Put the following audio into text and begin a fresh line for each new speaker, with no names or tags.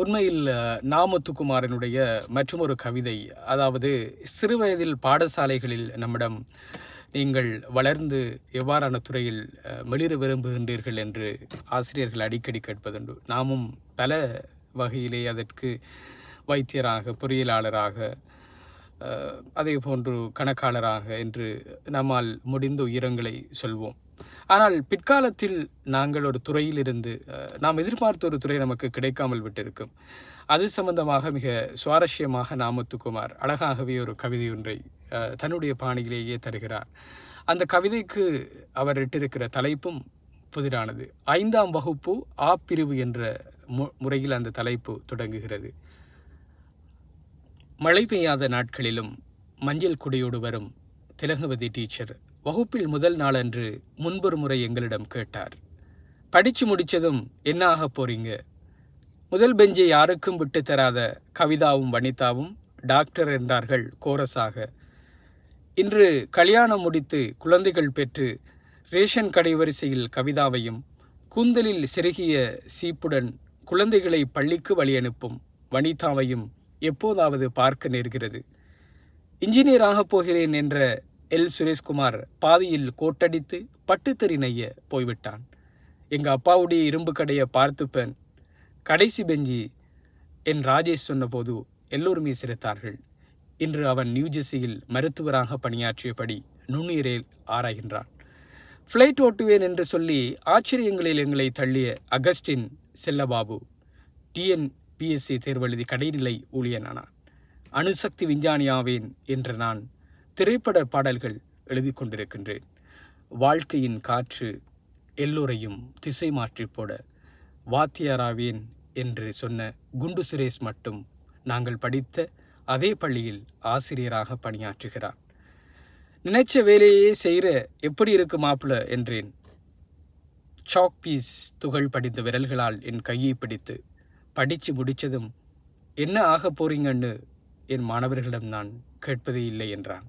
உண்மையில் நாமுத்துக்குமாரனுடைய மற்றுமொரு கவிதை, அதாவது சிறுவயதில் பாடசாலைகளில் நம்மிடம் நீங்கள் வளர்ந்து எவ்வாறான துறையில் மிளிர விரும்புகின்றீர்கள் என்று ஆசிரியர்கள் அடிக்கடி கேட்பதுண்டு. நாமும் பல வகையிலே அதற்கு வைத்தியராக, பொறியியலாளராக, அதே போன்று கணக்காளராக என்று நம்மால் முடிந்த உயரங்களை சொல்வோம். ஆனால் பிற்காலத்தில் நாங்கள் ஒரு துறையிலிருந்து நாம் எதிர்பார்த்த ஒரு துறை நமக்கு கிடைக்காமல் விட்டிருக்கும். அது சம்பந்தமாக மிக சுவாரஸ்யமாக நாமுத்துக்குமார் அழகாகவே ஒரு கவிதை ஒன்றை தன்னுடைய பாணியிலேயே தருகிறார். அந்த கவிதைக்கு அவர் இட்டிருக்கிற தலைப்பும் புதிரானது. 5ஆம் வகுப்பு ஆ பிரிவு என்ற முறையில் அந்த தலைப்பு தொடங்குகிறது. மழை பெய்யாத நாட்களிலும் மஞ்சள் குடையோடு வரும் திலகவதி டீச்சர் வகுப்பில் முதல் நாளன்று முன்பொரு முறை எங்களிடம் கேட்டார். படித்து முடித்ததும் என்ன ஆக போறீங்க? முதல் பெஞ்சை யாருக்கும் விட்டு தராத கவிதாவும் வனிதாவும் டாக்டர் என்றார்கள் கோரஸாக. இன்று கல்யாணம் முடித்து குழந்தைகள் பெற்று ரேஷன் கடை வரிசையில் கவிதாவையும் கூந்தலில் செருகிய சீப்புடன் குழந்தைகளை பள்ளிக்கு வழி அனுப்பும் வனிதாவையும் எப்போதாவது பார்க்க நேர்கிறது. இன்ஜினியராகப் போகிறேன் என்ற எல். சுரேஷ்குமார் பாதியில் கோட்டடித்து பட்டுத்தறி நெய்ய போய்விட்டான். எங்கள் அப்பாவுடைய இரும்பு கடையை பார்த்துப்பேன் கடைசி பெஞ்சி என் ராஜேஷ் சொன்னபோது எல்லோருமே சிரித்தார்கள். இன்று அவன் நியூஜெர்சியில் மருத்துவராக பணியாற்றியபடி நுண்ணுயிரில் ஆராய்கின்றான். ஃப்ளைட் ஓட்டுவேன் என்று சொல்லி ஆச்சரியங்களில் எங்களை தள்ளிய அகஸ்டின் செல்லபாபு TNPSC தேர்வெழுதி கடைநிலை ஊழியனானான். அணுசக்தி விஞ்ஞானியாவேன் என்ற நான் திரைப்பட பாடல்கள் எழுதி கொண்டிருக்கின்றேன். வாழ்க்கையின் காற்று எல்லோரையும் திசை மாற்றி போட வாத்தியாராவேன் என்று சொன்ன குண்டு சுரேஷ் மட்டும் நாங்கள் படித்த அதே பள்ளியில் ஆசிரியராக பணியாற்றுகிறார். நினைச்ச வேலையே செய்கிற எப்படி இருக்கு மாப்பிள என்றேன். சாக் பீஸ் துகள் படித்த விரல்களால் என் கையை பிடித்து படித்து முடித்ததும் என்ன ஆக போறீங்கன்னு என் மாணவர்களிடம் நான் கேட்பதே இல்லை என்றான்.